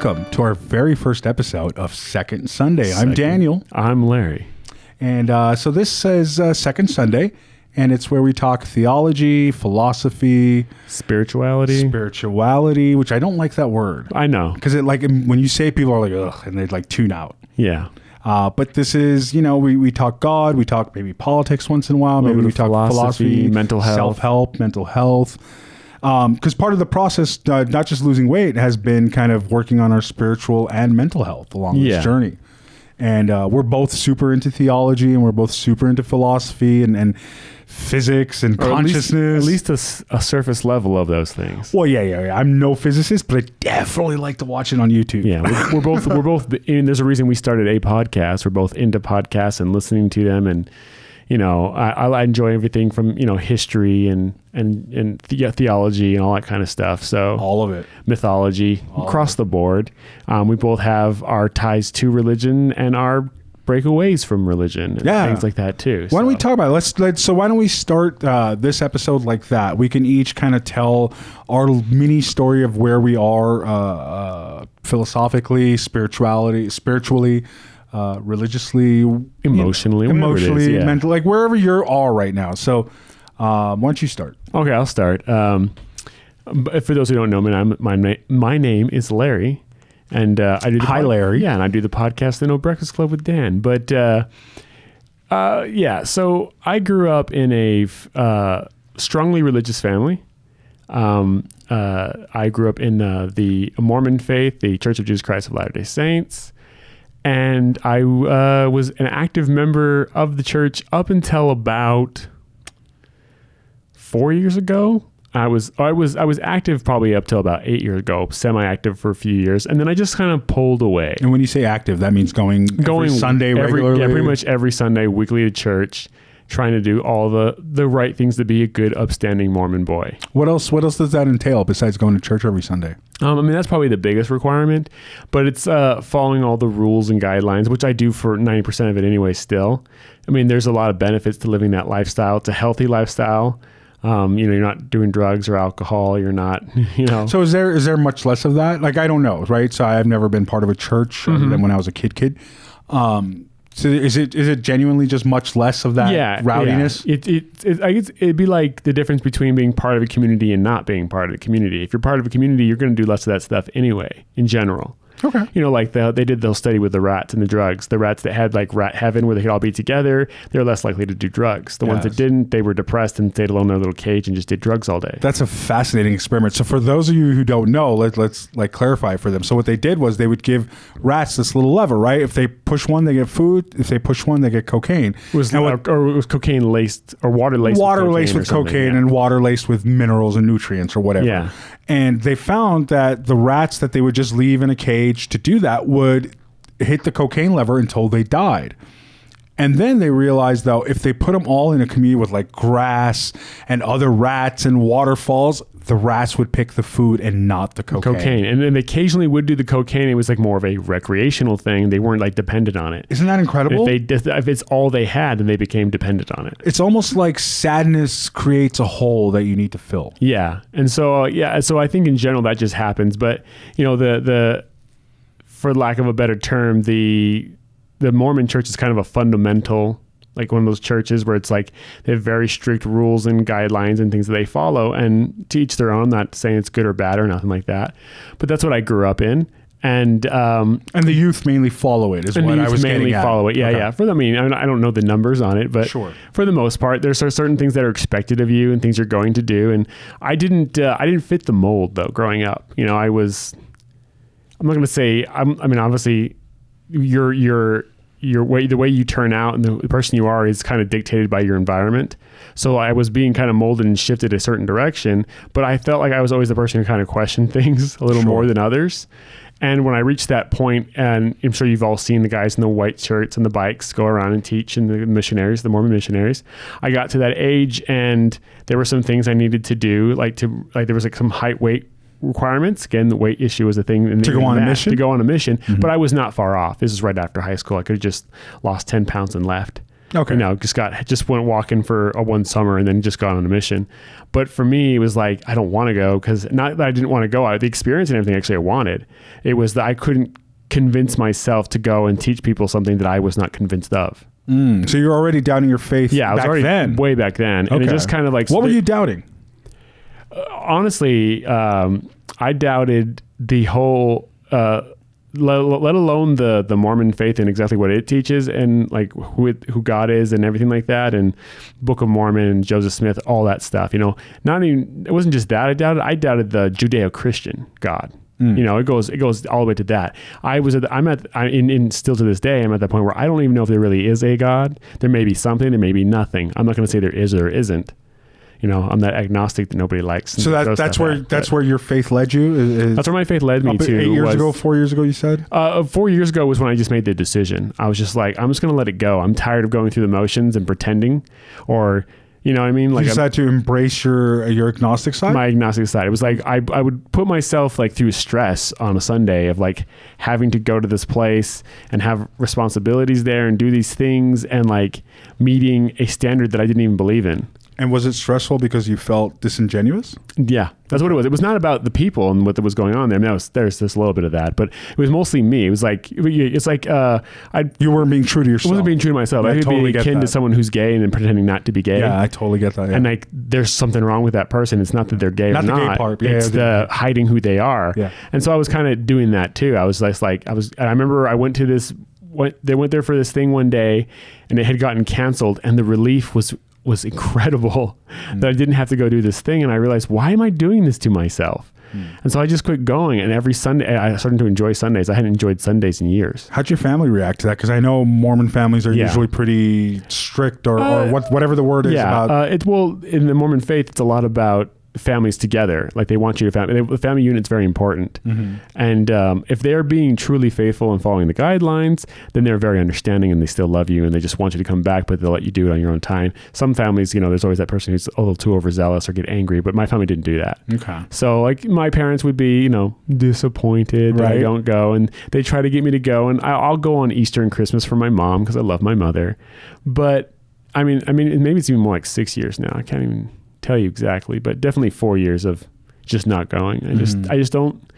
welcome to our very first episode of Second Sunday. I'm Daniel. I'm Larry. And so this is Second Sunday, and it's where we talk theology, philosophy, spirituality, which I don't like that word. I know. Because it when you say it, people are like, ugh, and they tune out. Yeah. But this is, we talk God, we talk maybe politics once in a while, maybe we talk philosophy, mental health, self-help, mental health. Because part of the process, not just losing weight, has been kind of working on our spiritual and mental health along this journey. And we're both super into theology, and we're both super into philosophy and physics and consciousness. At least a surface level of those things. Well, yeah. I'm no physicist, but I definitely like to watch it on YouTube. Yeah, we're both. And there's a reason we started a podcast. We're both into podcasts and listening to them, and I enjoy everything from history and theology and all that kind of stuff. So all of it, mythology, across the board. We both have our ties to religion and our breakaways from religion and things like that too. Why don't we talk about it? So why don't we start this episode like that? We can each kind of tell our mini story of where we are philosophically, spiritually, religiously, emotionally, mentally, like wherever you are right now. So why don't you start? Okay, I'll start. But for those who don't know me, my name is Larry. And I do Larry. Yeah, and I do the podcast, The No Breakfast Club with Dan. But so I grew up in a strongly religious family. I grew up in the Mormon faith, the Church of Jesus Christ of Latter-day Saints. And I was an active member of the church up until about 4 years ago. I was active probably up till about 8 years ago, semi-active for a few years, and then I just kind of pulled away. And when you say active, that means going every Sunday regularly? Yeah, pretty much every Sunday, weekly to church, trying to do all the right things to be a good, upstanding Mormon boy. What else does that entail besides going to church every Sunday? That's probably the biggest requirement, but it's following all the rules and guidelines, which I do for 90% of it anyway still. There's a lot of benefits to living that lifestyle. It's a healthy lifestyle. You're not doing drugs or alcohol. You're not, So is there much less of that? I don't know, right? So I've never been part of a church other than when I was a kid. So is it genuinely just much less of that rowdiness? Yeah. I guess it'd be like the difference between being part of a community and not being part of the community. If you're part of a community, you're going to do less of that stuff anyway, in general. Okay. They did the study with the rats and the drugs. The rats that had rat heaven where they could all be together, they're less likely to do drugs. The ones that didn't, they were depressed and stayed alone in their little cage and just did drugs all day. That's a fascinating experiment. So for those of you who don't know, let's clarify for them. So what they did was they would give rats this little lever, right? If they push one, they get food. If they push one, they get cocaine. It was cocaine laced or water laced with cocaine and water laced with minerals and nutrients or whatever. Yeah. And they found that the rats that they would just leave in a cage to do that would hit the cocaine lever until they died. And then they realized, though, if they put them all in a community with grass and other rats and waterfalls, the rats would pick the food and not the cocaine. And then they occasionally would do the cocaine. It was more of a recreational thing. They weren't dependent on it. Isn't that incredible? If it's all they had, then they became dependent on it. It's almost like sadness creates a hole that you need to fill. Yeah. And so, so I think in general that just happens. But, the for lack of a better term, the Mormon church is kind of a fundamental, one of those churches where it's they have very strict rules and guidelines and things that they follow, and to each their own, not saying it's good or bad or nothing like that. But that's what I grew up in. And the youth mainly follow it, is what I was getting at. Follow it. Yeah, okay. Yeah. I don't know the numbers on it, but for the most part, there's certain things that are expected of you and things you're going to do. And I didn't fit the mold though. Growing up, I'm not going to say. Obviously, your way, the way you turn out and the person you are is kind of dictated by your environment. So I was being kind of molded and shifted a certain direction, but I felt like I was always the person who kind of questioned things a little more than others. And when I reached that point, and I'm sure you've all seen the guys in the white shirts and the bikes go around and teach, and the missionaries, the Mormon missionaries, I got to that age and there were some things I needed to do, there was some height, weight requirements. Again, the weight issue was a thing. To go on a mission? But I was not far off. This is right after high school. I could have just lost 10 pounds and left. Okay. Just went walking for one summer and then just got on a mission. But for me, it was like, I don't want to go, because not that I didn't want to go. The experience and everything actually I wanted. It was that I couldn't convince myself to go and teach people something that I was not convinced of. So you're already doubting your faith. Yeah, I was already way back then. And it just kind of like... What were you doubting? Honestly, I doubted the whole... let alone the Mormon faith and exactly what it teaches, and like who God is and everything like that, and Book of Mormon and Joseph Smith, all that stuff. It wasn't just that I doubted the Judeo-Christian God. It goes all the way to that. Still to this day, I'm at that point where I don't even know if there really is a God. There may be something, there may be nothing. I'm not going to say there is or there isn't. I'm that agnostic that nobody likes. So that's where your faith led you? That's where my faith led me to. 4 years ago, you said? 4 years ago was when I just made the decision. I was just like, I'm just going to let it go. I'm tired of going through the motions and pretending, or, you know what I mean? Like, you decided to embrace your agnostic side? My agnostic side. It was like, I would put myself like through stress on a Sunday of like having to go to this place and have responsibilities there and do these things and like meeting a standard that I didn't even believe in. And was it stressful because you felt disingenuous? Yeah, that's what it was. It was not about the people and what was going on there. I mean, there's just a little bit of that, but it was mostly me. It was like, you weren't being true to yourself. I wasn't being true to myself. I could be akin to someone who's gay and then pretending not to be gay. Yeah, I totally get that. Yeah. And like, there's something wrong with that person. It's not that they're gay or not. The gay part. Yeah, it's the hiding who they are. Yeah. And so I was kind of doing that too. I was just like, I remember I went there for this thing one day and it had gotten canceled, and the relief was incredible that I didn't have to go do this thing. And I realized, why am I doing this to myself? And so I just quit going. And every Sunday, I started to enjoy Sundays. I hadn't enjoyed Sundays in years. How'd your family react to that? Because I know Mormon families are usually pretty strict or whatever the word is about. In the Mormon faith, it's a lot about families together. Like they want you to the family unit's very important. And if they're being truly faithful and following the guidelines, then they're very understanding and they still love you and they just want you to come back, but they'll let you do it on your own time. Some families, there's always that person who's a little too overzealous or get angry, but my family didn't do that. Okay. So like my parents would be, disappointed that I don't go, and they try to get me to go, and I'll go on Easter and Christmas for my mom because I love my mother. But I mean, maybe it's even more like 6 years now. I can't even tell you exactly, but definitely 4 years of just not going. I just don't,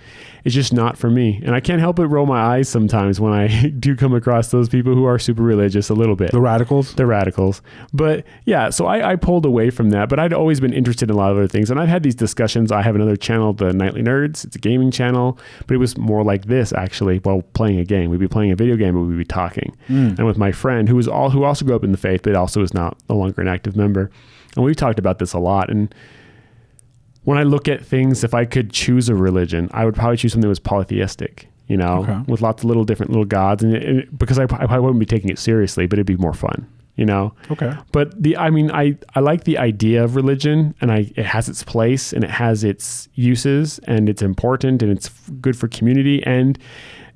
it's just not for me. And I can't help but roll my eyes sometimes when I do come across those people who are super religious a little bit. The radicals? The radicals. But yeah, so I pulled away from that, but I'd always been interested in a lot of other things. And I've had these discussions. I have another channel, the Nightly Nerds. It's a gaming channel, but it was more like this actually while playing a game. We'd be playing a video game, but we'd be talking. And with my friend who also grew up in the faith, but also is no longer an active member. And we've talked about this a lot. And when I look at things, if I could choose a religion, I would probably choose something that was polytheistic, with lots of little different little gods. And because I probably wouldn't be taking it seriously, but it'd be more fun, Okay. But I like the idea of religion, and it has its place and it has its uses, and it's important and it's good for community. And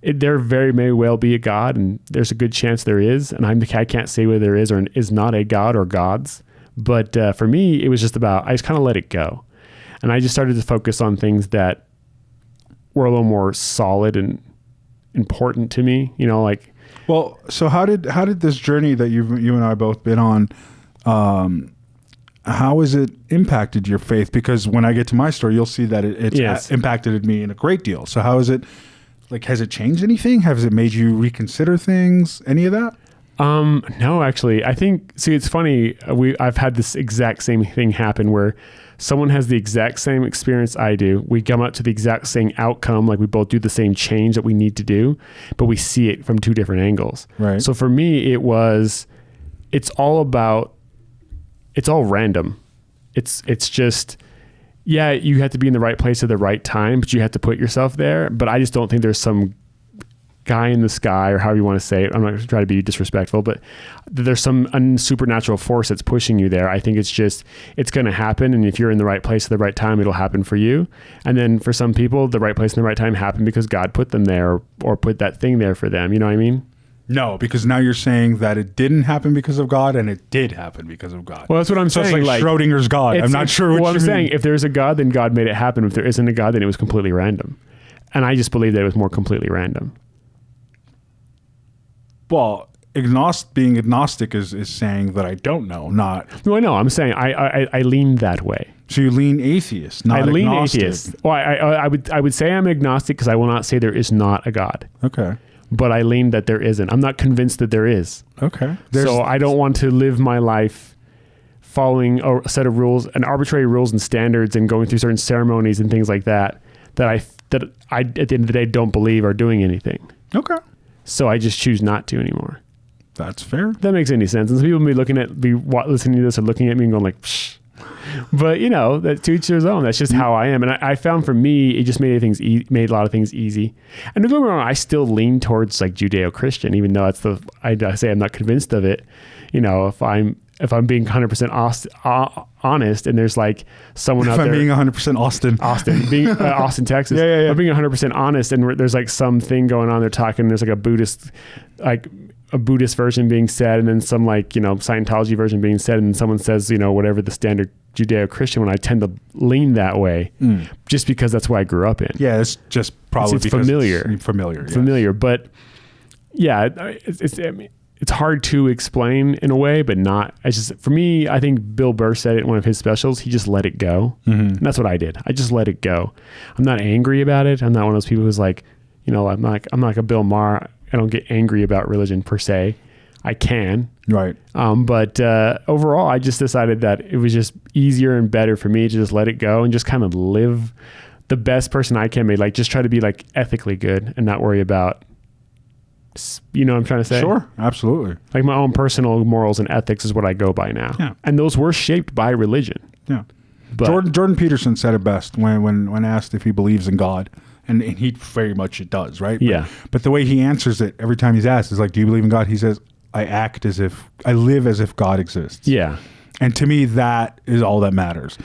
there very may well be a God, and there's a good chance there is. And I can't say whether there is or is not a God or gods. But for me, it was just about, I just kind of let it go. And I just started to focus on things that were a little more solid and important to me, Well, so how did this journey that you and I both been on, how has it impacted your faith? Because when I get to my story, you'll see that it's impacted me in a great deal. So how is it, has it changed anything? Has it made you reconsider things? Any of that? No, actually, I think, it's funny. I've had this exact same thing happen where someone has the exact same experience I do. We come up to the exact same outcome. Like we both do the same change that we need to do, but we see it from two different angles. Right. So for me, it's all random. It's just, you have to be in the right place at the right time, but you have to put yourself there. But I just don't think there's some guy in the sky, or however you want to say it. I'm not going to try to be disrespectful, but there's some supernatural force that's pushing you there. I think it's going to happen. And if you're in the right place at the right time, it'll happen for you. And then for some people, the right place and the right time happened because God put them there or put that thing there for them. You know what I mean? No, because now you're saying that it didn't happen because of God and it did happen because of God. Well, that's what I'm saying. So it's like Schrodinger's God. I'm not sure what you mean. I'm saying, if there's a God, then God made it happen. If there isn't a God, then it was completely random. And I just believe that it was more completely random. Well, being agnostic is saying that I don't know, not. No, I know. I'm saying I lean that way. So you lean atheist, not agnostic. I lean atheist. Well, I would say I'm agnostic because I will not say there is not a God. Okay. But I lean that there isn't. I'm not convinced that there is. Okay. So I don't want to live my life following a set of rules and arbitrary rules and standards and going through certain ceremonies and things like that I at the end of the day don't believe are doing anything. Okay. So I just choose not to anymore. That's fair. If that makes any sense. And some people be listening to this or looking at me and going like, psh. But that to each their own. That's just how I am. And I found for me, it just made made a lot of things easy. And don't get me wrong, I still lean towards like Judeo-Christian, even though I say I'm not convinced of it. If I'm being 100% honest, and there's like someone out there. If I'm being 100% Austin, Texas. Yeah. I'm being 100% honest, and there's like something going on. They're talking. There's like a Buddhist version being said, and then some Scientology version being said, and someone says whatever the standard Judeo-Christian one. I tend to lean that way, just because that's what I grew up in. Yeah, it's just probably it's familiar. It's familiar. Yes. Familiar, but yeah, it's hard to explain in a way, but not. It's just for me. I think Bill Burr said it in one of his specials. He just let it go, and that's what I did. I just let it go. I'm not angry about it. I'm not one of those people who's like, I'm not like a Bill Maher. I don't get angry about religion per se. I can. Right. But overall, I just decided that it was just easier and better for me to just let it go and just kind of live the best person I can be. Like just try to be like ethically good and not worry about, what I'm trying to say? Sure. Absolutely. Like my own personal morals and ethics is what I go by now. Yeah. And those were shaped by religion. Yeah. But Jordan Peterson said it best when asked if he believes in God. And he very much it does, right? Yeah. But the way he answers it every time he's asked is like, do you believe in God? He says, I live as if God exists. Yeah. And to me, that is all that matters.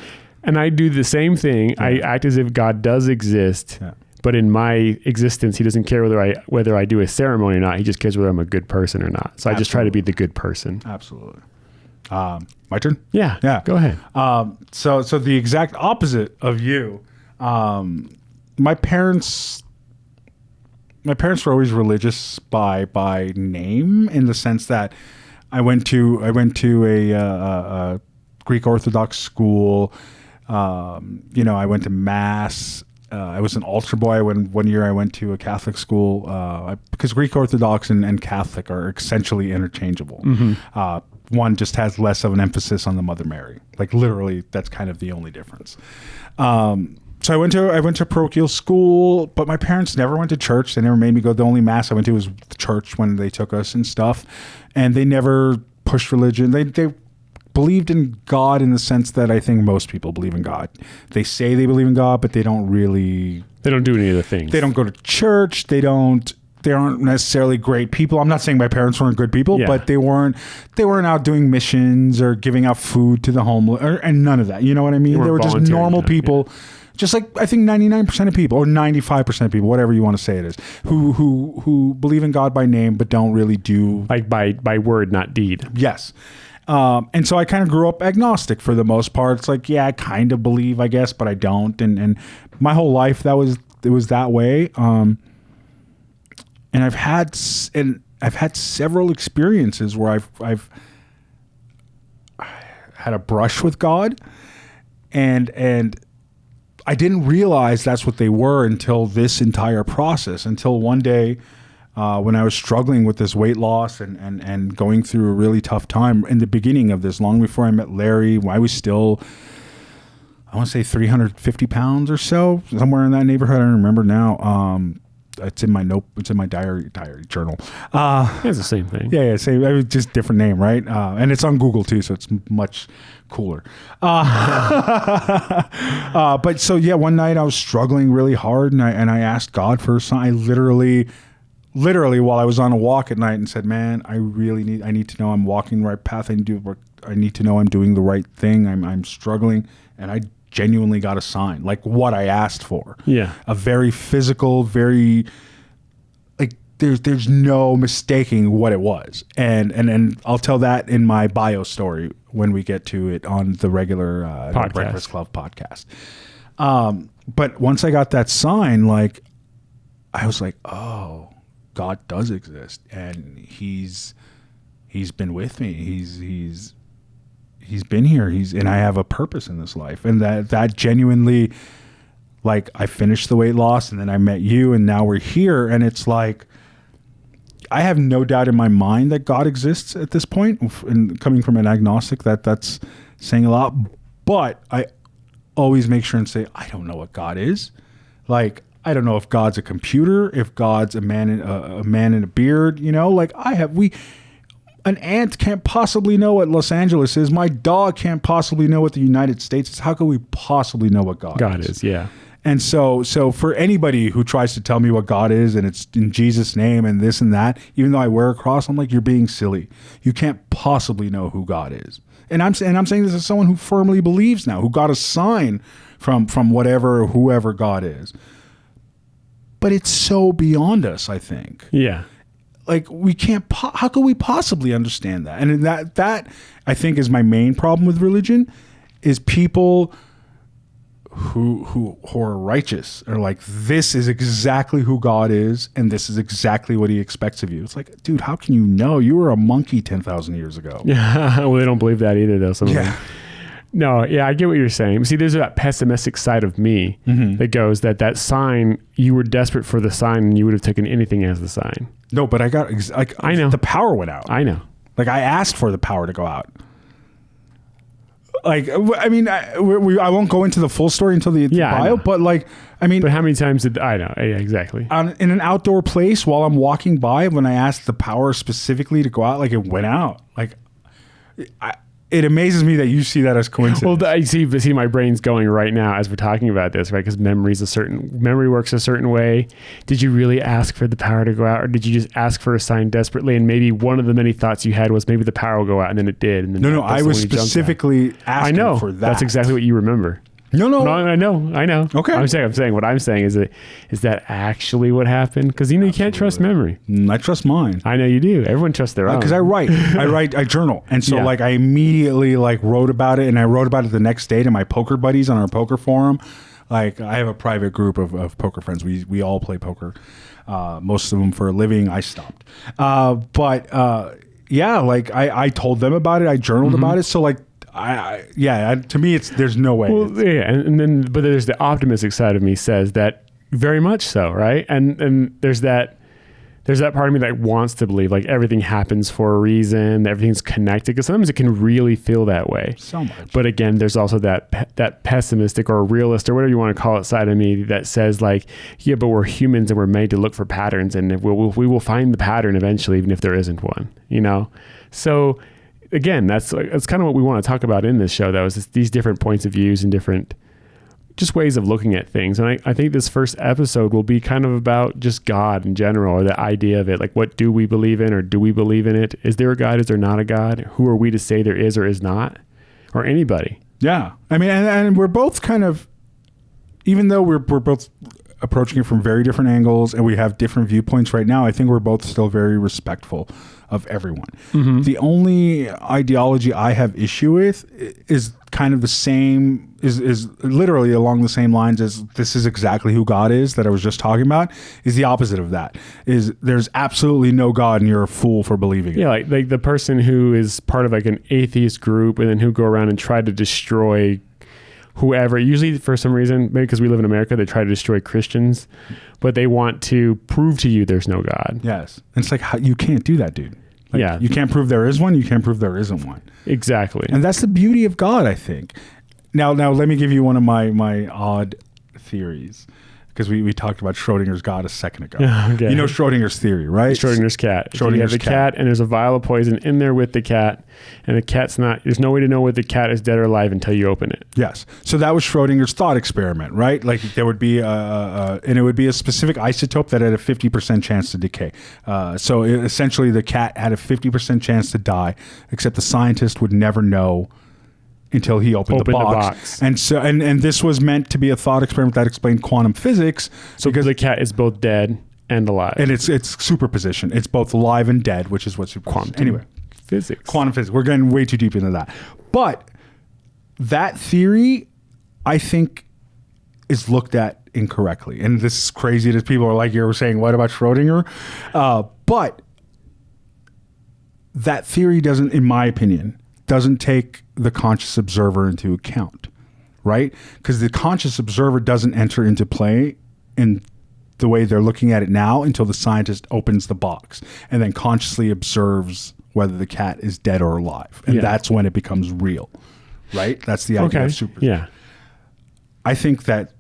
And I do the same thing. Yeah. I act as if God does exist, but in my existence, he doesn't care whether I do a ceremony or not. He just cares whether I'm a good person or not. So I just try to be the good person. Absolutely. My turn? Yeah. Go ahead. So the exact opposite of you, my parents were always religious by name, in the sense that I went to a Greek Orthodox school. I went to Mass. I was an altar boy when one year I went to a Catholic school, because Greek Orthodox and Catholic are essentially interchangeable. One just has less of an emphasis on the Mother Mary. Like literally, that's kind of the only difference. So I went to parochial school, but my parents never went to church. They never made me go. The only Mass I went to was the church when they took us and stuff. And they never pushed religion. They believed in God in the sense that I think most people believe in God. They say they believe in God, but they don't do any of the things. They don't go to church. They aren't necessarily great people. I'm not saying my parents weren't good people, but they weren't out doing missions or giving out food to the homeless and none of that. You know what I mean? They were just normal people. Yeah. Just like I think 99% of people or 95% of people, whatever you want to say it is, who believe in God by name but don't really do, like by word, not deed. Yes. And so I kind of grew up agnostic for the most part. It's like, I kind of believe, I guess, but I don't. And my whole life it was that way. And I've had several experiences where I've had a brush with God, and I didn't realize that's what they were until this entire process. Until one day, when I was struggling with this weight loss and going through a really tough time in the beginning of this, long before I met Larry, when I was still, I want to say 350 pounds or so, somewhere in that neighborhood. I don't remember now. It's in my diary journal. It's the same thing. Yeah, same, just different name, right? And it's on Google too, so it's much cooler. But so one night I was struggling really hard, and I asked God for a sign. I literally while I was on a walk at night, and said, "Man, I need to know I'm walking the right path. I need to know I'm doing the right thing. I'm struggling," and I genuinely got a sign, like what I asked for. Yeah. A very physical, very, like there's no mistaking what it was. And I'll tell that in my bio story when we get to it on the regular Breakfast Club podcast. But once I got that sign, like I was like, oh, God does exist, and he's he's been with me. He's been here. And I have a purpose in this life. And that genuinely, like, I finished the weight loss and then I met you and now we're here. And it's like, I have no doubt in my mind that God exists at this point. And coming from an agnostic, that's saying a lot. But I always make sure and say, I don't know what God is. Like, I don't know if God's a computer, if God's a man in a beard, like an ant can't possibly know what Los Angeles is. My dog can't possibly know what the United States is. How could we possibly know what God is? Yeah. And so for anybody who tries to tell me what God is and it's in Jesus' name and this and that, even though I wear a cross, I'm like, you're being silly. You can't possibly know who God is. And I'm saying this as someone who firmly believes now, who got a sign from whatever or whoever God is. But it's so beyond us, I think. Yeah. Like, we can't, how could we possibly understand that? And that I think is my main problem with religion, is people who are righteous are like, this is exactly who God is, and this is exactly what he expects of you. It's like, dude, how can you know? You were a monkey 10,000 years ago. Yeah. Well, they don't believe that either, though. Yeah. No, yeah, I get what you're saying. See, there's that pessimistic side of me that goes that sign, you were desperate for the sign and you would have taken anything as the sign. No, but I got, like, I know. The power went out. I know. Like, I asked for the power to go out. Like, I mean, I won't go into the full story until the bio, but like, I mean. But how many times I know, yeah, exactly. In an outdoor place while I'm walking by, when I asked the power specifically to go out, like, it went out. Like, it amazes me that you see that as coincidence. Well, I see my brain's going right now as we're talking about this, right? Because memory works a certain way. Did you really ask for the power to go out, or did you just ask for a sign desperately? And maybe one of the many thoughts you had was maybe the power will go out, and then it did. And then no, I was specifically asking for that. That's exactly what you remember. No, I know. Okay. I'm saying what I'm saying is that actually what happened? Because you can't trust memory. I trust mine. I know you do. Everyone trusts their own. Because I journal, and so like I immediately like wrote about it, and I wrote about it the next day to my poker buddies on our poker forum. Like, I have a private group of poker friends. We all play poker, most of them for a living. I stopped, yeah, like I told them about it. I journaled about it. So like. To me, there's no way. Well, yeah, but there's the optimistic side of me says that very much so, right? And there's that part of me that wants to believe like everything happens for a reason, everything's connected, because sometimes it can really feel that way. So much. But again, there's also that pessimistic or realist or whatever you want to call it side of me that says like, yeah, but we're humans and we're made to look for patterns, and we will find the pattern eventually, even if there isn't one. So. Again, that's kind of what we want to talk about in this show, though, is these different points of views and different just ways of looking at things. And I think this first episode will be kind of about just God in general, or the idea of it. Like, what do we believe in, or do we believe in it? Is there a God? Is there not a God? Who are we to say there is or is not? Or anybody? Yeah. I mean, and we're both kind of, even though we're both approaching it from very different angles and we have different viewpoints right now, I think we're both still very respectful of everyone. Mm-hmm. The only ideology I have issue with is kind of the same, is literally along the same lines as this is exactly who God is that I was just talking about, is the opposite of that. Is there's absolutely no God and you're a fool for believing it. Yeah, like the person who is part of like an atheist group and then who go around and try to destroy whoever, usually for some reason, maybe because we live in America, they try to destroy Christians, but they want to prove to you there's no God. Yes. And it's like, you can't do that, dude. Like, yeah. You can't prove there is one. You can't prove there isn't one. Exactly. And that's the beauty of God, I think. Now let me give you one of my odd theories. Because we talked about Schrodinger's God a second ago. Okay. You know Schrodinger's theory, right? Schrodinger's cat. You have a cat and there's a vial of poison in there with the cat, and the cat's not, there's no way to know whether the cat is dead or alive until you open it. Yes. So that was Schrodinger's thought experiment, right? Like there would be and it would be a specific isotope that had a 50% chance to decay. So essentially the cat had a 50% chance to die, except the scientist would never know until he opened the box. And so and this was meant to be a thought experiment that explained quantum physics. So because the cat is both dead and alive. And it's superposition. It's both alive and dead, which is what superposition. Anyway, physics. Quantum physics. We're getting way too deep into that. But that theory, I think, is looked at incorrectly. And this is crazy that people are like, you were saying, what about Schrodinger? But that theory doesn't, in my opinion, doesn't take the conscious observer into account, right? Because the conscious observer doesn't enter into play in the way they're looking at it now until the scientist opens the box and then consciously observes whether the cat is dead or alive. And that's when it becomes real, right? That's the idea of super. Yeah. I think that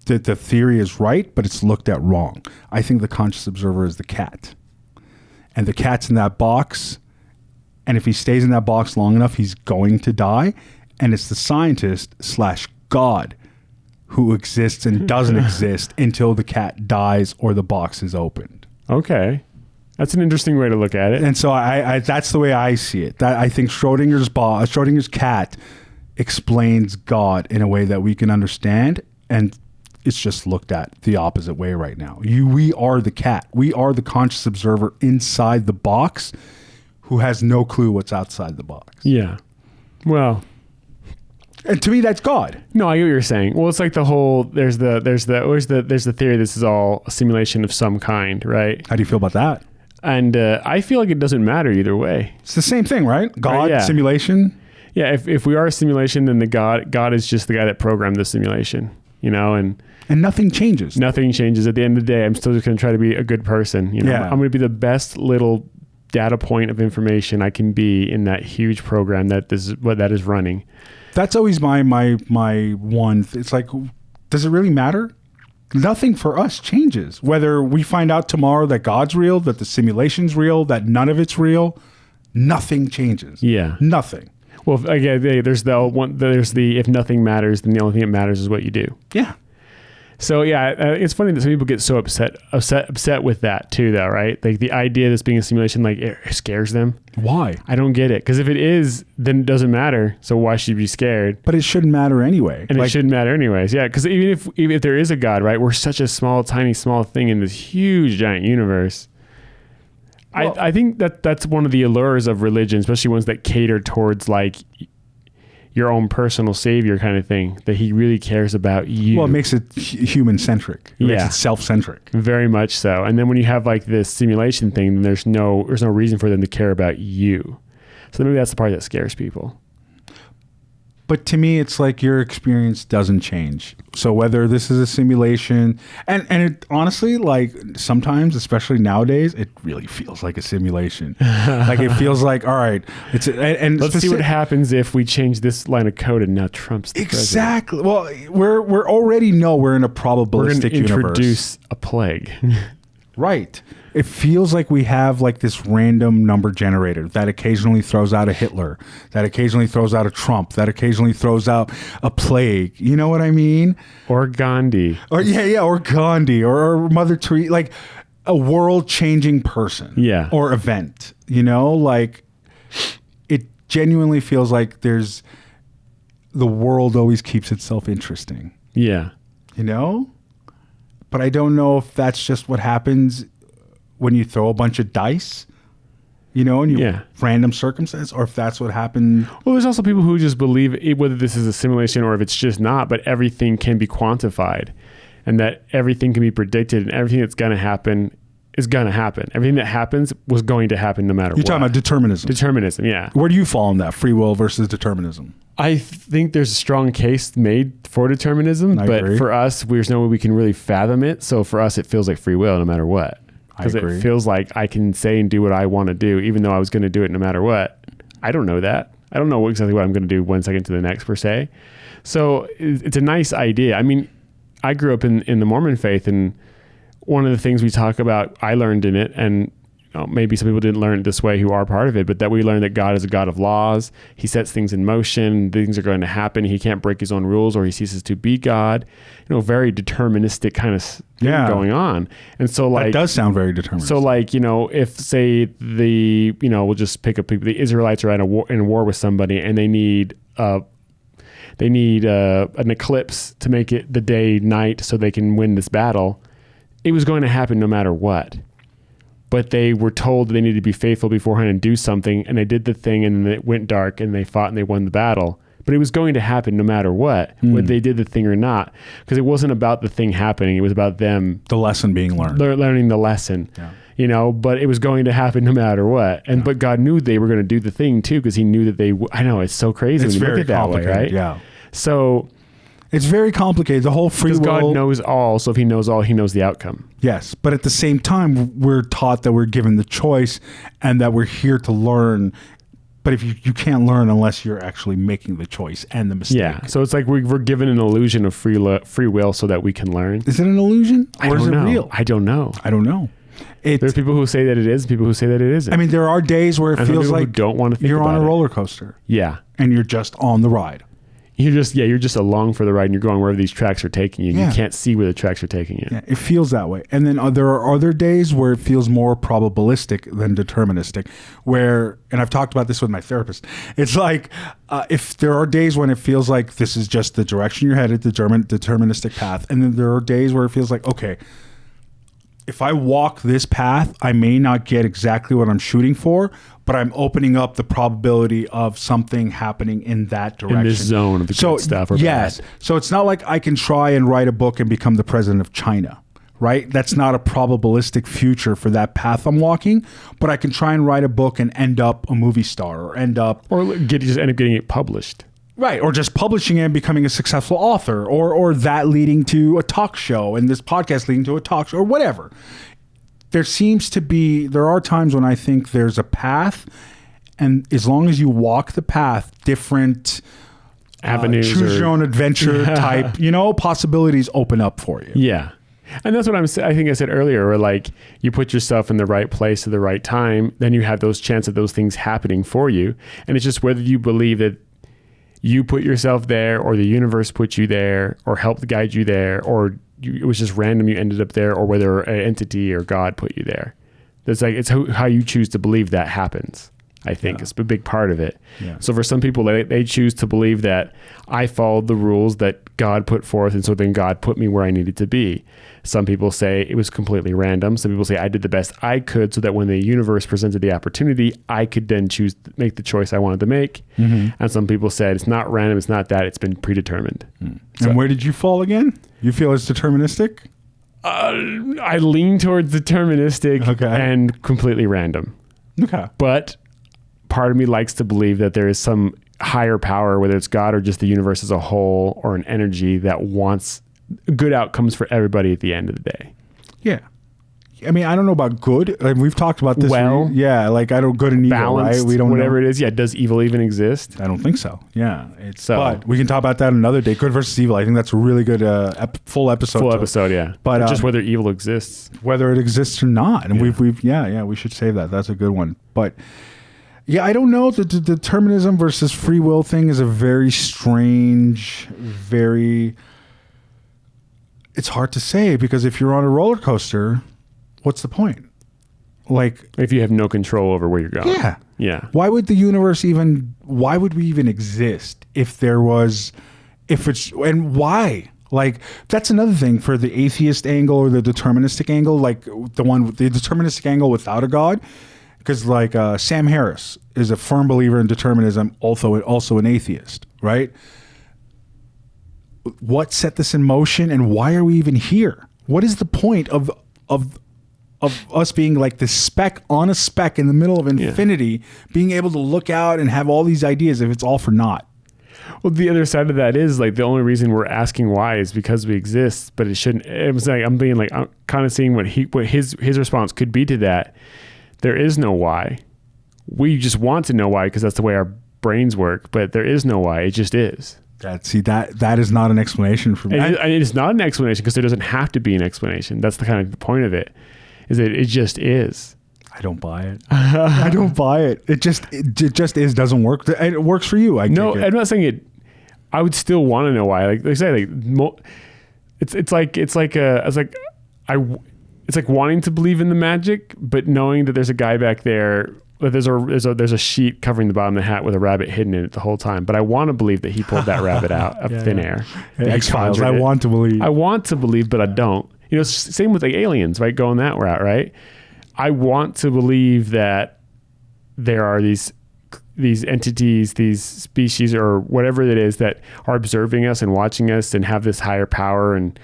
the theory is right, but it's looked at wrong. I think the conscious observer is the cat. And the cat's in that box. And if he stays in that box long enough, he's going to die. And it's the scientist / God who exists and doesn't exist until the cat dies or the box is opened. Okay. That's an interesting way to look at it. And so I that's the way I see it. That I think Schrodinger's cat explains God in a way that we can understand, and it's just looked at the opposite way right now. We are the cat. We are the conscious observer inside the box who has no clue what's outside the box. Yeah. Well, and to me, that's God. No, I get what you're saying. Well, it's like the whole there's the theory this is all a simulation of some kind, right? How do you feel about that? And I feel like it doesn't matter either way. It's the same thing, right? God, right, simulation. Yeah, if we are a simulation, then God is just the guy that programmed the simulation, you know, and nothing changes. Nothing changes. At the end of the day, I'm still just going to try to be a good person. You know, I'm going to be the best little data point of information I can be in that huge program that is running. That's always my one. It's like, does it really matter? Nothing for us changes. Whether we find out tomorrow that God's real, that the simulation's real, that none of it's real, nothing changes. Yeah. Nothing. Well, again, there's the if nothing matters, then the only thing that matters is what you do. Yeah. So yeah, it's funny that some people get so upset with that too, though, right? Like the idea of this being a simulation, like it scares them. Why? I don't get it. Because if it is, then it doesn't matter. So why should you be scared? But it shouldn't matter anyway. And it shouldn't matter anyways. Yeah. Because even if there is a God, right? We're such a small thing in this huge giant universe. Well, I think that's one of the allures of religion, especially ones that cater towards like your own personal savior kind of thing, that he really cares about you. Well, it makes it human-centric. It makes it self-centric. Very much so. And then when you have like this simulation thing, then there's no reason for them to care about you. So maybe that's the part that scares people. But to me, it's like your experience doesn't change. So whether this is a simulation, and it honestly, like sometimes, especially nowadays, it really feels like a simulation. Like it feels like, all right, and let's see what happens if we change this line of code and now Trump's the exactly. President. Well, we're already know we're in a probabilistic universe. We're going to introduce a plague. Right. It feels like we have like this random number generator that occasionally throws out a Hitler, that occasionally throws out a Trump, that occasionally throws out a plague. You know what I mean? Or Gandhi. Or or Gandhi or Mother Teresa, like a world-changing person. Yeah. Or event. You know, like it genuinely feels like the world always keeps itself interesting. Yeah. You know? But I don't know if that's just what happens when you throw a bunch of dice, you know, and random circumstance, or if that's what happened. Well, there's also people who just believe whether this is a simulation or if it's just not, but everything can be quantified and that everything can be predicted and everything that's going to happen is going to happen. Everything that happens was going to happen no matter what. You're talking about determinism. Determinism, yeah. Where do you fall in that, free will versus determinism? I think there's a strong case made for determinism, but for us, there's no way we can really fathom it. So for us, it feels like free will no matter what. Because it feels like I can say and do what I want to do, even though I was going to do it no matter what. I don't know that. I don't know exactly what I'm going to do 1 second to the next, per se. So it's a nice idea. I mean, I grew up in the Mormon faith, and one of the things we talk about, I learned in it, and maybe some people didn't learn it this way who are part of it, but that we learned that God is a God of laws. He sets things in motion. Things are going to happen. He can't break his own rules or he ceases to be God. Very deterministic kind of thing going on. And so like... That does sound very deterministic. So like, if say we'll just pick up people, the Israelites are in a war with somebody and they need an eclipse to make it the day night so they can win this battle. It was going to happen no matter what. But they were told that they needed to be faithful beforehand and do something, and they did the thing, and then it went dark, and they fought, and they won the battle. But it was going to happen no matter what, whether they did the thing or not, because it wasn't about the thing happening. It was about them. The lesson being learned. Learning the lesson. but it was going to happen no matter what. But God knew they were going to do the thing too, because he knew that I know, it's so crazy it's when you very look at it that way, right? Yeah. So it's very complicated. The whole free will. Because God knows all, so if he knows all, he knows the outcome. Yes, but at the same time, we're taught that we're given the choice and that we're here to learn. But if you can't learn unless you're actually making the choice and the mistake. Yeah, so it's like we're given an illusion of free will so that we can learn. Is it an illusion or is it real? I don't know. There's people who say that it is, people who say that it isn't. I mean, there are days where it feels like don't want to think you're about on a roller coaster. Yeah. And you're just on the ride. You're just along for the ride and you're going wherever these tracks are taking you. Yeah. You can't see where the tracks are taking you. Yeah, it feels that way. And then there are other days where it feels more probabilistic than deterministic, and I've talked about this with my therapist. It's like, if there are days when it feels like this is just the direction you're headed, the deterministic path. And then there are days where it feels like, okay, if I walk this path, I may not get exactly what I'm shooting for, but I'm opening up the probability of something happening in that direction. In this zone of the good stuff. Yes. So it's not like I can try and write a book and become the president of China, right? That's not a probabilistic future for that path I'm walking, but I can try and write a book and end up a movie star or end up getting it published. Right, or just publishing it and becoming a successful author, or that leading to a talk show, and this podcast leading to a talk show, or whatever. There are times when I think there's a path, and as long as you walk the path, different avenues, choose your own adventure type, possibilities open up for you. Yeah. And that's what I think I said earlier, where like you put yourself in the right place at the right time, then you have those chance of those things happening for you. And it's just whether you believe that you put yourself there, or the universe put you there, or helped guide you there, or it was just random you ended up there, or whether an entity or God put you there. It's how you choose to believe that happens. I think it's a big part of it. Yeah. So for some people, they choose to believe that I followed the rules that God put forth, and so then God put me where I needed to be. Some people say it was completely random. Some people say I did the best I could so that when the universe presented the opportunity, I could then choose to make the choice I wanted to make. Mm-hmm. And some people said it's not random, it's not that, it's been predetermined. Mm. So, and where did you fall again? You feel it's deterministic? I lean towards deterministic and completely random. Okay. But part of me likes to believe that there is some higher power, whether it's God or just the universe as a whole, or an energy that wants good outcomes for everybody at the end of the day. Yeah. I mean, I don't know about good. Like, we've talked about this. Well, like I don't good and evil, balanced, right? We don't whatever know. it is. Yeah. Does evil even exist? I don't think so. Yeah. But we can talk about that another day. Good versus evil. I think that's a really good full episode. Yeah. But just whether evil exists. Whether it exists or not. And we should save that. That's a good one. But yeah, I don't know. The determinism versus free will thing is a very strange, it's hard to say, because if you're on a roller coaster, what's the point? Like, if you have no control over where you're going. Yeah. Why would we even exist and why? Like, that's another thing for the atheist angle or the deterministic angle, like the deterministic angle without a God. Because like Sam Harris is a firm believer in determinism, also an atheist, right? What set this in motion, and why are we even here? What is the point of us being like this speck on a speck in the middle of infinity, being able to look out and have all these ideas if it's all for naught? Well, the other side of that is like the only reason we're asking why is because we exist, but it shouldn't. It was like I'm kind of seeing what his response could be to that. There is no why. We just want to know why because that's the way our brains work, but there is no why. It just is. That is not an explanation for me. It's not an explanation because there doesn't have to be an explanation. That's the kind of the point of it, is that it just is. I don't buy it. I don't buy it. It just is, doesn't work. It works for you. I'm not saying it. I would still want to know why. Like I say, it's like wanting to believe in the magic, but knowing that there's a guy back there. There's a sheet covering the bottom of the hat with a rabbit hidden in it the whole time. But I want to believe that he pulled that rabbit out of thin air. X-Files. I want to believe. I want to believe, but I don't. Same with like aliens, right? Going that route, right? I want to believe that there are these entities, these species, or whatever it is that are observing us and watching us and have this higher power, and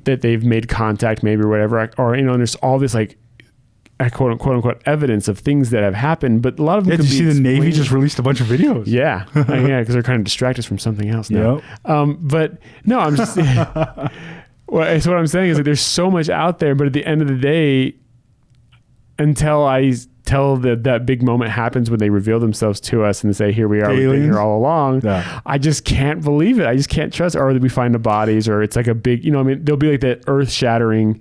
that they've made contact maybe or whatever. Or, and there's all this like quote unquote evidence of things that have happened, but a lot of them. Did you see the Navy just released a bunch of videos? Yeah, yeah, because they're kind of distracted from something else now. Yep. But no, I'm just. Well, so what I'm saying is that there's so much out there, but at the end of the day, until that big moment happens when they reveal themselves to us and say, "Here we are, we've been here all along." Yeah. I just can't believe it. I just can't trust. Or we find the bodies, or it's like a big, there'll be like that earth-shattering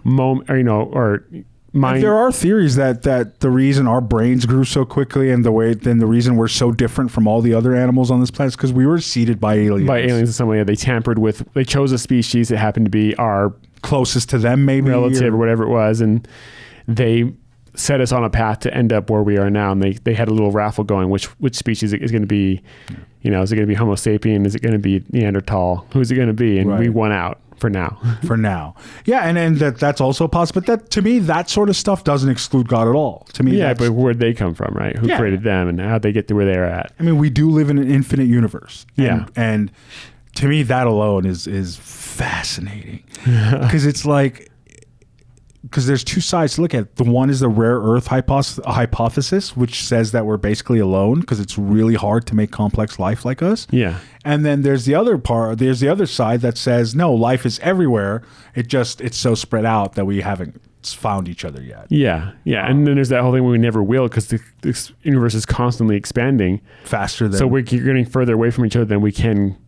moment, or. There are theories that the reason our brains grew so quickly and the reason we're so different from all the other animals on this planet is because we were seeded by aliens. By aliens in some way. They tampered with, they chose a species that happened to be our closest to them, maybe relative or whatever it was, and they set us on a path to end up where we are now. And they had a little raffle going, which species is going to be, is it going to be Homo sapien? Is it going to be Neanderthal? Who's it going to be? And we won out. For now. Yeah. And that's also possible. But that, to me, that sort of stuff doesn't exclude God at all. To me, but where'd they come from, right? Who created them and how'd they get to where they're at? I mean, we do live in an infinite universe. And to me, that alone is fascinating. Because it's like, because there's two sides to look at. The one is the rare earth hypothesis, which says that we're basically alone because it's really hard to make complex life like us. Yeah. And then there's the other side that says, no, life is everywhere. It's so spread out that we haven't found each other yet. Yeah. Yeah. And then there's that whole thing where we never will because this universe is constantly expanding. Faster than. So we're getting further away from each other than we can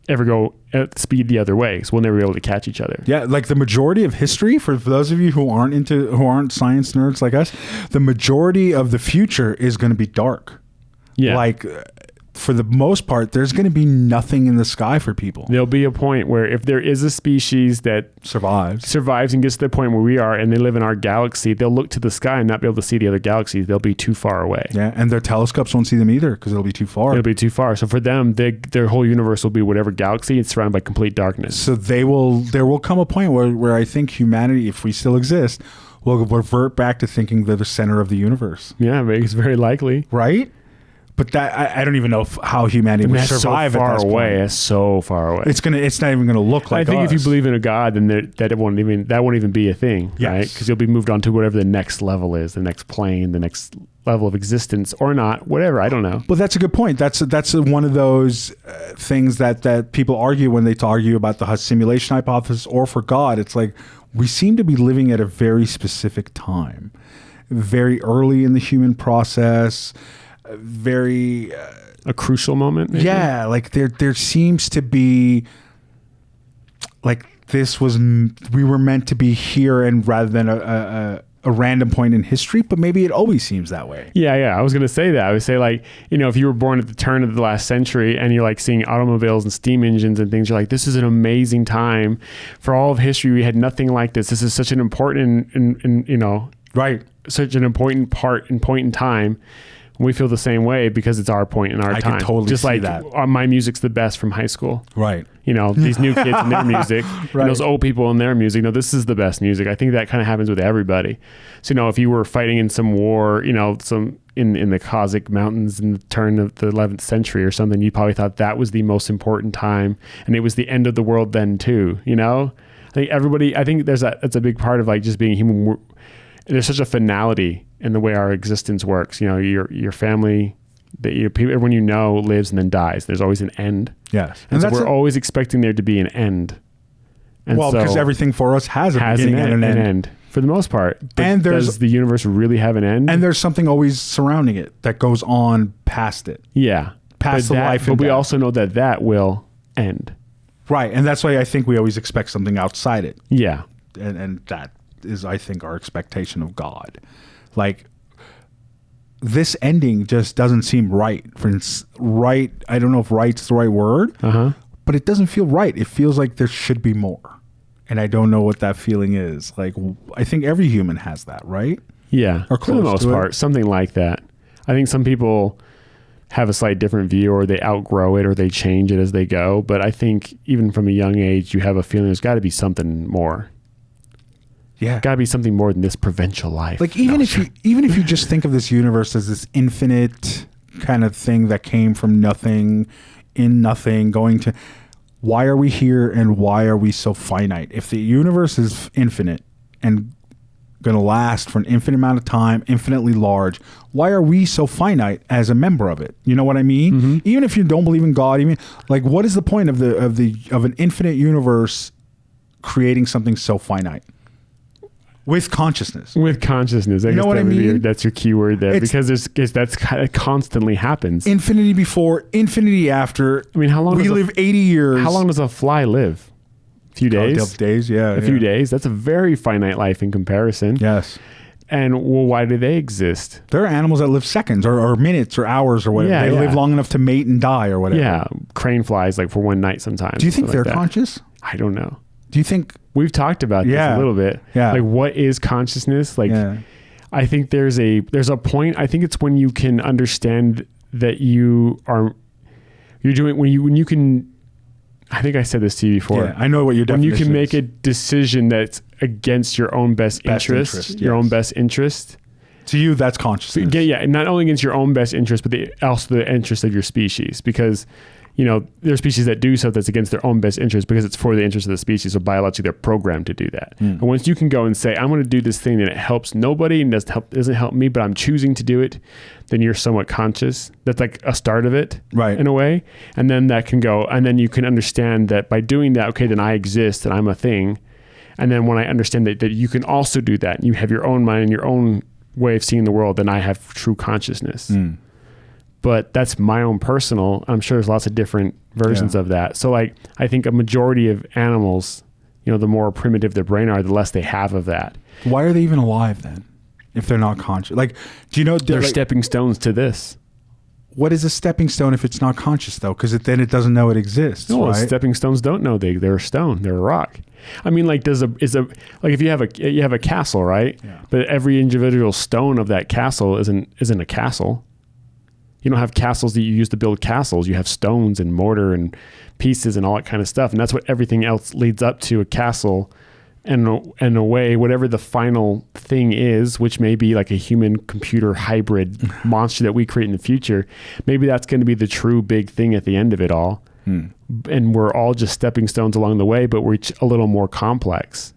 ever go at speed the other way, so we'll never be able to catch each other. Yeah, like the majority of history, for those of you who aren't science nerds like us, the majority of the future is going to be dark. Yeah, like for the most part, there's going to be nothing in the sky for people. There'll be a point where if there is a species that survives and gets to the point where we are and they live in our galaxy, they'll look to the sky and not be able to see the other galaxies. They'll be too far away. Yeah, and their telescopes won't see them either because it'll be too far. It'll be too far. So for them, their whole universe will be whatever galaxy. It's surrounded by complete darkness. So there will come a point where I think humanity, if we still exist, will revert back to thinking they're the center of the universe. Yeah, it's very likely. Right? But that I don't even know how humanity would survive so far at this away. point. It's so far away. It's not even gonna look like. I think us. if you believe in a God, then that won't even be a thing, right? Because you'll be moved on to whatever the next level is, the next plane, the next level of existence, or not, whatever. I don't know. But that's a good point. That's one of those things that people argue when they argue about the simulation hypothesis or for God. It's like we seem to be living at a very specific time, very early in the human process. Very a crucial moment, maybe? Yeah, like there seems to be like we were meant to be here and rather than a random point in history, but maybe it always seems that way. Yeah, I was gonna say that. I would say, like, if you were born at the turn of the last century and you're like seeing automobiles and steam engines and things, you're like, this is an amazing time for all of history. We had nothing like this. This is such an important such an important point in time. We feel the same way because it's our point in our time. I can totally just see like that. My music's the best from high school. Right. These new kids and their music, right. And those old people and their music. This is the best music. I think that kind of happens with everybody. So, if you were fighting in some war, some in the Kazakh mountains in the turn of the 11th century or something, you probably thought that was the most important time. And it was the end of the world then too, I think that's a big part of like just being human. There's such a finality in the way our existence works. Your family, everyone lives and then dies. There's always an end. Yes, and so we're always expecting there to be an end. And because everything for us has a beginning and an end for the most part. But and does the universe really have an end? And there's something always surrounding it that goes on past it. Yeah, past the life. But we also know that will end. Right, and that's why I think we always expect something outside it. Yeah, and that is, I think, our expectation of God. Like, this ending just doesn't seem right. For instance, right, I don't know if right's the right word, but it doesn't feel right. It feels like there should be more. And I don't know what that feeling is. Like, I think every human has that, right? Yeah, or for the most part, something like that. I think some people have a slight different view, or they outgrow it, or they change it as they go. But I think even from a young age, you have a feeling there's got to be something more. Yeah, got to be something more than this provincial life. Like even if you just think of this universe as this infinite kind of thing that came from nothing, in nothing, going to, why are we here and why are we so finite? If the universe is infinite and going to last for an infinite amount of time, infinitely large. Why are we so finite as a member of it? You know what I mean? Mm-hmm. Even if you don't believe in God, even like, what is the point of an infinite universe creating something so finite? With consciousness. With consciousness. You know what I mean? That's your key word there. Because that constantly happens. Infinity before, infinity after. I mean, how long we live 80 years. How long does a fly live? A few days? Days, yeah. A few days. That's a very finite life in comparison. Yes. And well, why do they exist? There are animals that live seconds or minutes or hours or whatever. Yeah, they live long enough to mate and die or whatever. Yeah. Crane flies like for one night sometimes. Do you think they're conscious? I don't know. Do you think... We've talked about this a little bit. Yeah. Like, what is consciousness? Like, I think there's a point. I think it's when you can understand that you're doing, when you can, I think I said this to you before. Yeah, I know what your definition is. When you can make a decision that's against your own best interest, your own best interest. To you, that's consciousness. Yeah. And not only against your own best interest, but also the interest of your species. Because, there are species that do stuff that's against their own best interest because it's for the interest of the species. So biologically, they're programmed to do that. And once you can go and say, I'm going to do this thing and it helps nobody and doesn't help me, but I'm choosing to do it, then you're somewhat conscious. That's like a start of it, right? In a way. And then that can go, and then you can understand that by doing that, okay, then I exist and I'm a thing. And then when I understand that you can also do that, and you have your own mind and your own way of seeing the world, then I have true consciousness. But that's my own personal. I'm sure there's lots of different versions of that. So like, I think a majority of animals, the more primitive their brain are, the less they have of that. Why are they even alive then? If they're not conscious? Like, do you know? They're stepping stones to this. What is a stepping stone if it's not conscious though? Because then it doesn't know it exists. No, right? Stepping stones don't know they're a stone. They're a rock. I mean, like if you have a castle, right? Yeah. But every individual stone of that castle isn't a castle. You don't have castles that you use to build castles. You have stones and mortar and pieces and all that kind of stuff. And that's what everything else leads up to, a castle. And in a way, whatever the final thing is, which may be like a human computer hybrid monster that we create in the future, maybe that's going to be the true big thing at the end of it all. And we're all just stepping stones along the way, but we're each a little more complex.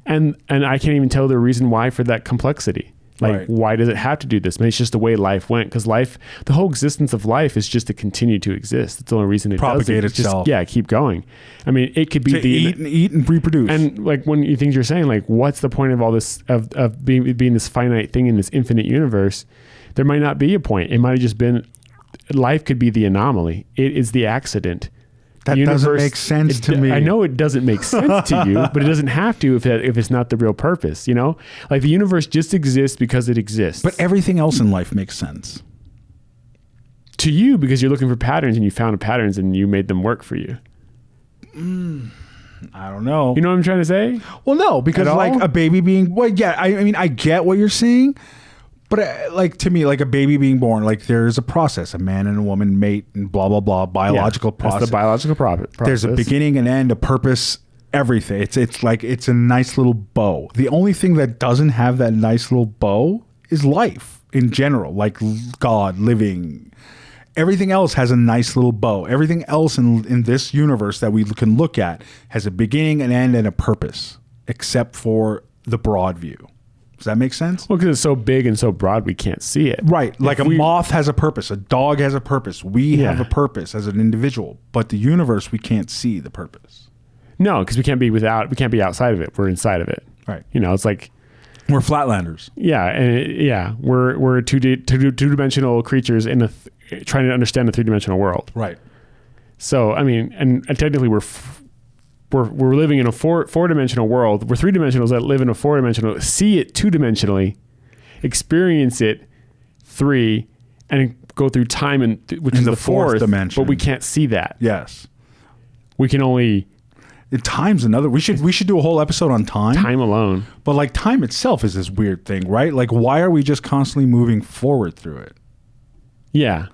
And I can't even tell the reason why for that complexity. Like, why does it have to do this? Maybe it's just the way life went. Because the whole existence of life is just to continue to exist. That's the only reason it propagate itself. Keep going. I mean, it could be eat and reproduce. And like when you things you're saying, like, what's the point of all this of being this finite thing in this infinite universe? There might not be a point. It might have just been life could be the anomaly. It is the accident. That doesn't make sense to me. I know it doesn't make sense to you, but it doesn't have to if it's not the real purpose, Like the universe just exists because it exists. But everything else in life makes sense. To you, because you're looking for patterns and you found patterns and you made them work for you. I don't know. You know what I'm trying to say? Well, no, because like a baby being... Well, yeah, I mean, I get what you're saying. But like to me, like a baby being born, like there's a process, a man and a woman mate and blah, blah, blah, biological process. That's the biological process. There's a beginning and end, a purpose, everything. It's like, it's a nice little bow. The only thing that doesn't have that nice little bow is life in general, like God, living. Everything else has a nice little bow. Everything else in this universe that we can look at has a beginning, an end, and a purpose, except for the broad view. Does that make sense? Well, because it's so big and so broad, we can't see it. Right. Like a moth has a purpose. A dog has a purpose. We have a purpose as an individual. But the universe, we can't see the purpose. No, because we can't be outside of it. We're inside of it. Right. It's like... We're flatlanders. Yeah. And we're two-dimensional creatures trying to understand the three-dimensional world. Right. So, I mean, and technically we're living in a four-dimensional world. We're three-dimensionals that live in a four-dimensional, see it two-dimensionally, experience it three, and go through time, which is the fourth dimension. But we can't see that. Yes. We can only... Time's another... We should do a whole episode on time. Time alone. But like time itself is this weird thing, right? Like why are we just constantly moving forward through it? Yeah.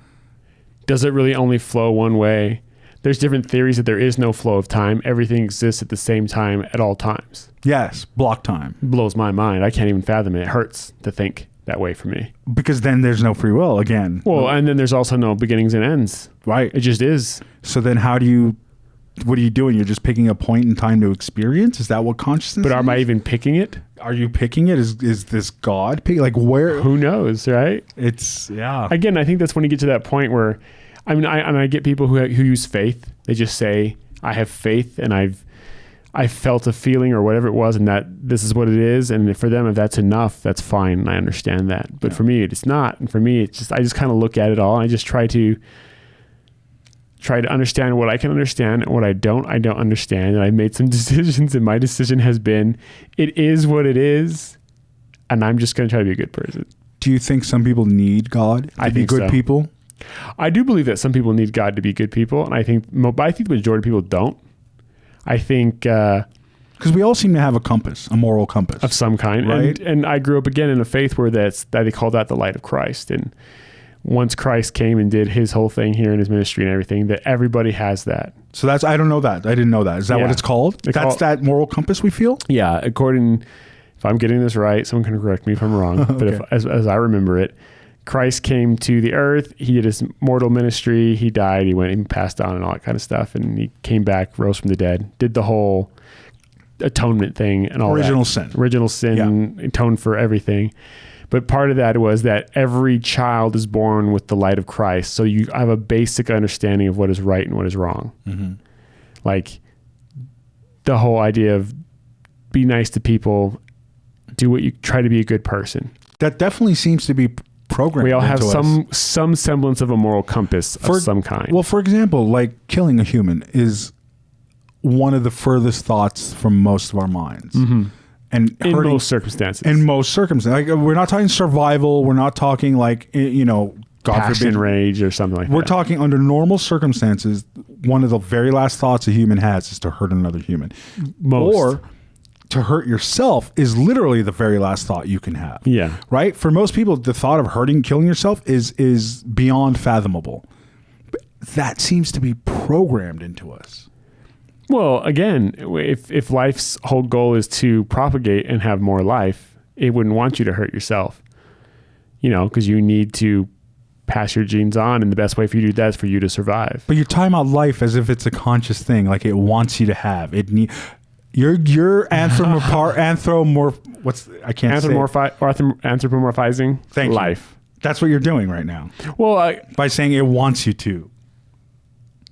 Does it really only flow one way? There's different theories that there is no flow of time. Everything exists at the same time at all times. Yes, block time. Blows my mind. I can't even fathom it. It hurts to think that way for me. Because then there's no free will again. Well, and then there's also no beginnings and ends. Right. It just is. So then how do you what are you doing? You're just picking a point in time to experience? Is that what consciousness is? But am I even picking it? Are you picking it? Is this God picking? Like where? Who knows, right? It's, yeah. Again, I think that's when you get to that point where, I get people who use faith. They just say, I have faith and I felt a feeling or whatever it was, and that this is what it is. And for them, if that's enough, that's fine. I understand that. But for me, it's not. And for me, it's just, I just kind of look at it all. And I just try to understand what I can understand and what I don't understand. And I made some decisions, and my decision has been, it is what it is. And I'm just going to try to be a good person. Do you think some people need God to be good people? I do believe that some people need God to be good people. And I think the majority of people don't. I think because we all seem to have a compass, a moral compass of some kind, right? And I grew up again in a faith where that they call that the light of Christ. And once Christ came and did his whole thing here in his ministry and everything, that everybody has that. So that's, I don't know that. I didn't know that. Is that what it's called? That's that moral compass we feel? Yeah, according, if I'm getting this right, someone can correct me if I'm wrong. Okay. But as I remember it, Christ came to the earth. He did his mortal ministry. He died. He went and passed on and all that kind of stuff. And he came back, rose from the dead, did the whole atonement thing and all Original sin, atoned for everything. But part of that was that every child is born with the light of Christ. So you have a basic understanding of what is right and what is wrong. Mm-hmm. Like the whole idea of be nice to people, do what you try to be a good person. That definitely seems to be programmed. We all have some semblance of a moral compass of some kind. Well, for example, like killing a human is one of the furthest thoughts from most of our minds. Mm-hmm. And in most circumstances. Like, we're not talking survival. We're not talking like, God passion, forbid, rage or something like that. We're talking under normal circumstances. One of the very last thoughts a human has is to hurt another human. Or to hurt yourself is literally the very last thought you can have. Yeah. Right? For most people, the thought of killing yourself is beyond fathomable. But that seems to be programmed into us. Well, again, if life's whole goal is to propagate and have more life, it wouldn't want you to hurt yourself, because you need to pass your genes on. And the best way for you to do that is for you to survive. But you're talking about life as if it's a conscious thing, like it wants you to have it. You're anthropomorphizing Thank life. You. That's what you're doing right now. Well, by saying it wants you to.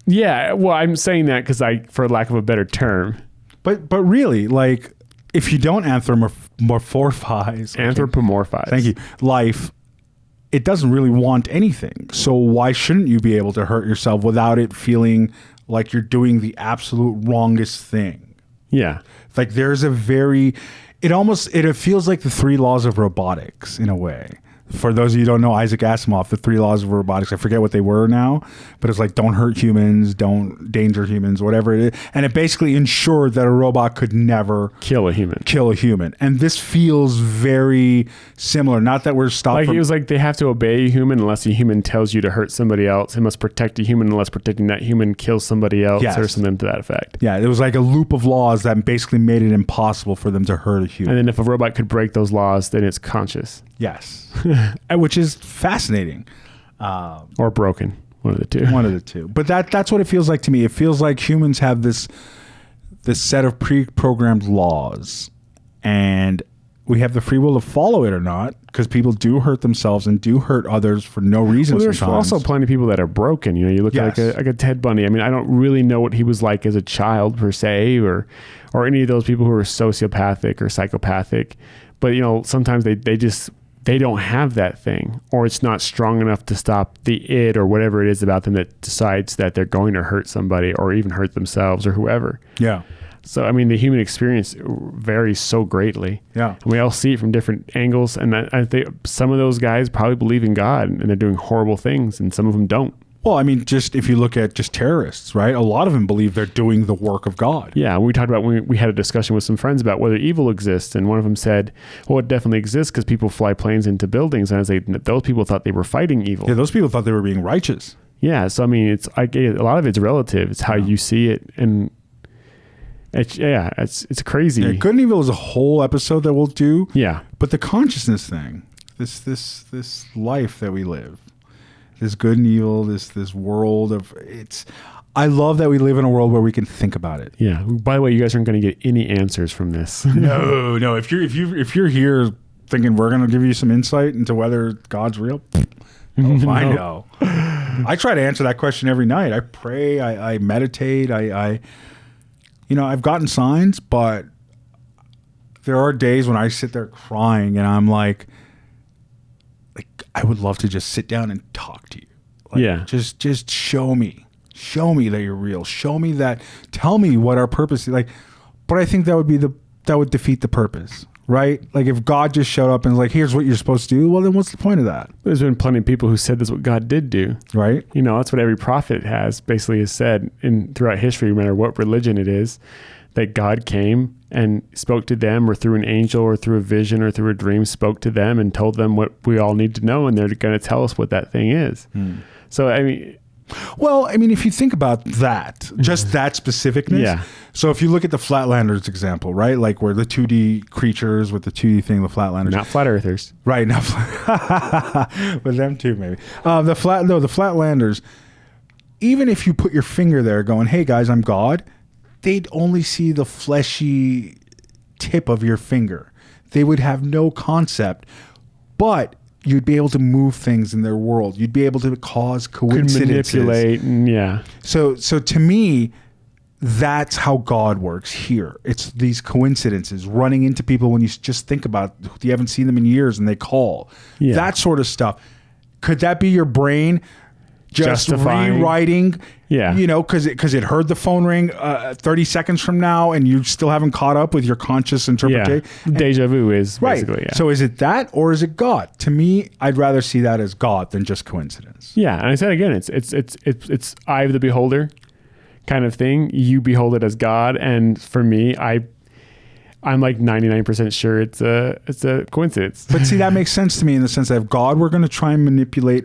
Yeah, well, I'm saying that because for lack of a better term. But really, like, if you don't anthropomorphize, thank you, life, it doesn't really want anything. So why shouldn't you be able to hurt yourself without it feeling like you're doing the absolute wrongest thing? Yeah. Like there's it feels like the 3 laws of robotics in a way. For those of you who don't know Isaac Asimov, the 3 laws of robotics, I forget what they were now, but it's like don't hurt humans, don't danger humans, whatever it is. And it basically ensured that a robot could never kill a human. And this feels very similar. Not that we're stopped. It was like they have to obey a human unless a human tells you to hurt somebody else. It must protect a human unless protecting that human kills somebody else or something to that effect. Yeah, it was like a loop of laws that basically made it impossible for them to hurt a human. And then if a robot could break those laws, then it's conscious. Yes. Which is fascinating. Or broken. One of the two. But that's what it feels like to me. It feels like humans have this set of pre-programmed laws, and we have the free will to follow it or not, because people do hurt themselves and do hurt others for no reason. Well, there's also plenty of people that are broken. You look at like a Ted Bundy. I mean, I don't really know what he was like as a child per se, or any of those people who are sociopathic or psychopathic. But sometimes they don't have that thing, or it's not strong enough to stop the id or whatever it is about them that decides that they're going to hurt somebody or even hurt themselves or whoever. Yeah. So, I mean, the human experience varies so greatly. Yeah. And we all see it from different angles. And I think some of those guys probably believe in God and they're doing horrible things, and some of them don't. Well, I mean, just if you look at just terrorists, right? A lot of them believe they're doing the work of God. Yeah. We talked about when we had a discussion with some friends about whether evil exists. And one of them said, well, it definitely exists because people fly planes into buildings. And I was like, those people thought they were fighting evil. Yeah, those people thought they were being righteous. Yeah. So, I mean, it's a lot of it's relative. It's how you see it. And it's crazy. Yeah, good and evil is a whole episode that we'll do. Yeah. But the consciousness thing, this life that we live, this good and evil, this world of I love that we live in a world where we can think about it. Yeah. By the way, you guys aren't going to get any answers from this. No. If you're here thinking we're going to give you some insight into whether God's real, I know. I try to answer that question every night. I pray. I meditate. I've gotten signs, but there are days when I sit there crying and I'm like I would love to just sit down and talk to you. Just show me that you're real. Show me that. Tell me what our purpose is. But I think that would defeat the purpose, right? Like if God just showed up and was like, here's what you're supposed to do. Well, then what's the point of that? There's been plenty of people who said that's what God did do. Right. That's what every prophet has said throughout history, no matter what religion it is, that God came and spoke to them, or through an angel or through a vision or through a dream, spoke to them and told them what we all need to know. And they're going to tell us what that thing is. So, if you think about that, just that specificness. Yeah. So if you look at the Flatlanders example, right? Like where the 2D creatures with the 2D thing, the Flatlanders. Not flat earthers. Right. With them too, maybe. The Flatlanders, even if you put your finger there going, hey guys, I'm God, they'd only see the fleshy tip of your finger. They would have no concept, but you'd be able to move things in their world. You'd be able to cause coincidences. Could manipulate, yeah. So to me, that's how God works here. It's these coincidences, running into people when you just think about you haven't seen them in years and they call. Yeah. That sort of stuff. Could that be your brain just rewriting? Yeah. Because it heard the phone ring 30 seconds from now and you still haven't caught up with your conscious interpretation. Yeah. Deja vu is basically, yeah. So is it that or is it God? To me, I'd rather see that as God than just coincidence. Yeah. And I said again, it's eye of the beholder kind of thing. You behold it as God. And for me, I'm like 99% sure it's a coincidence. But see, that makes sense to me in the sense that if God were going to try and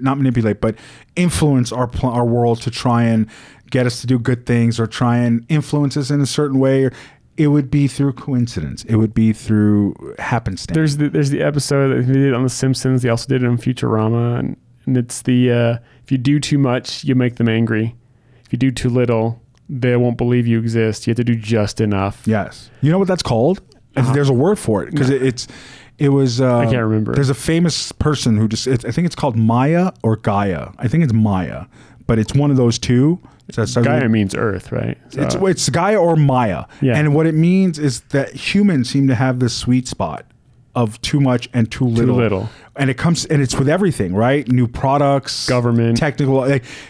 not manipulate, but influence our world to try and get us to do good things or try and influence us in a certain way, it would be through coincidence. It would be through happenstance. There's the episode that they did on The Simpsons. They also did it on Futurama. And it's if you do too much, you make them angry. If you do too little, they won't believe you exist. You have to do just enough. Yes. You know what that's called? There's a word for it because it was. I can't remember. There's a famous person who I think it's called Maya or Gaia. I think it's Maya, but it's one of those two. Gaia means Earth, right? So it's Gaia or Maya. Yeah. And what it means is that humans seem to have this sweet spot of too much and too little. Too little. And it's with everything, right? New products, government, technical.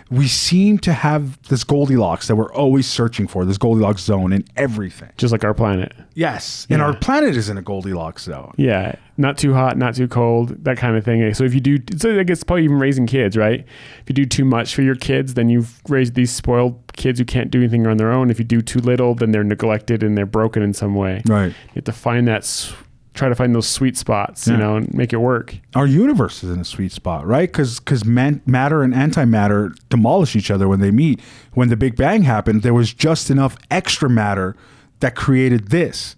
We seem to have this Goldilocks that we're always searching for, this Goldilocks zone in everything. Just like our planet. Yes. Yeah. And our planet is in a Goldilocks zone. Yeah. Not too hot, not too cold, that kind of thing. So if you do, I guess probably even raising kids, right? If you do too much for your kids, then you've raised these spoiled kids who can't do anything on their own. If you do too little, then they're neglected and they're broken in some way. Right. You have to find try to find those sweet spots, and make it work. Our universe is in a sweet spot, right? Because matter and antimatter demolish each other when they meet. When the Big Bang happened, there was just enough extra matter that created this.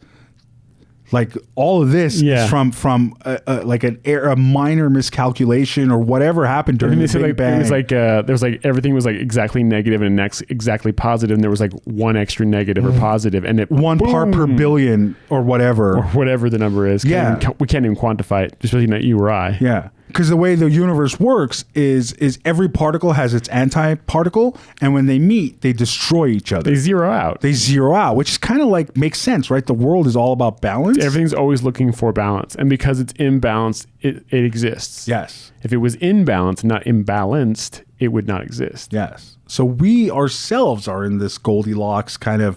Like all of this is from a minor miscalculation or whatever happened during the Big Bang. It was there was everything was exactly negative and exactly positive, and there was one extra negative or positive, and one part per billion or whatever the number is. We can't even quantify it, especially not you or I. Yeah. Because the way the universe works is every particle has its anti-particle, and when they meet, they destroy each other. They zero out, which is kind of makes sense, right? The world is all about balance. Everything's always looking for balance, and because it's imbalanced, it exists. Yes. If it was in balance, not imbalanced, it would not exist. Yes. So we ourselves are in this Goldilocks kind of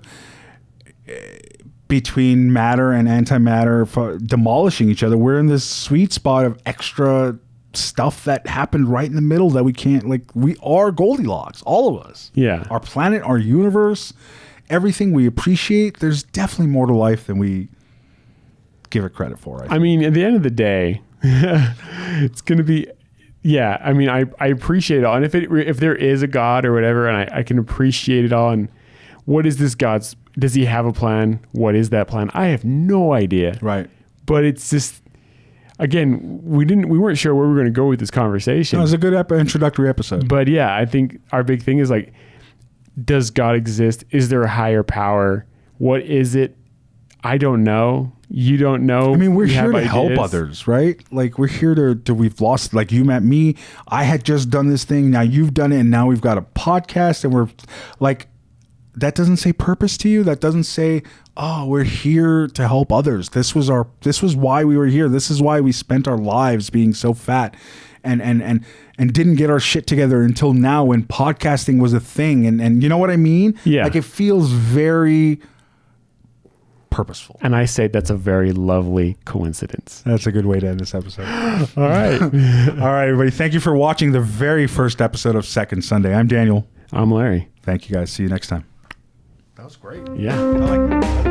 between matter and antimatter demolishing each other. We're in this sweet spot of extra stuff that happened right in the middle that we can't, we are Goldilocks, all of us. Yeah. Our planet, our universe, everything we appreciate. There's definitely more to life than we give it credit for. I mean, at the end of the day, it's going to be, I appreciate it all. And if there is a God or whatever, and I can appreciate it all, and what is this God's, does he have a plan? What is that plan? I have no idea. Right. But it's just, again, we weren't sure where we were going to go with this conversation. No, it was a good introductory episode. But yeah, I think our big thing is does God exist? Is there a higher power? What is it? I don't know. You don't know. I mean, we're here to help others, right? Like we're here to we've lost, like you met me. I had just done this thing. Now you've done it. And now we've got a podcast and we're like, that doesn't say purpose to you. That doesn't say, oh, we're here to help others. This was why we were here. This is why we spent our lives being so fat and didn't get our shit together until now when podcasting was a thing. And you know what I mean? Yeah. Like it feels very purposeful. And I say that's a very lovely coincidence. That's a good way to end this episode. All right. All right, everybody. Thank you for watching the very first episode of Second Sunday. I'm Daniel. I'm Larry. Thank you guys. See you next time. That was great. Yeah. I like that.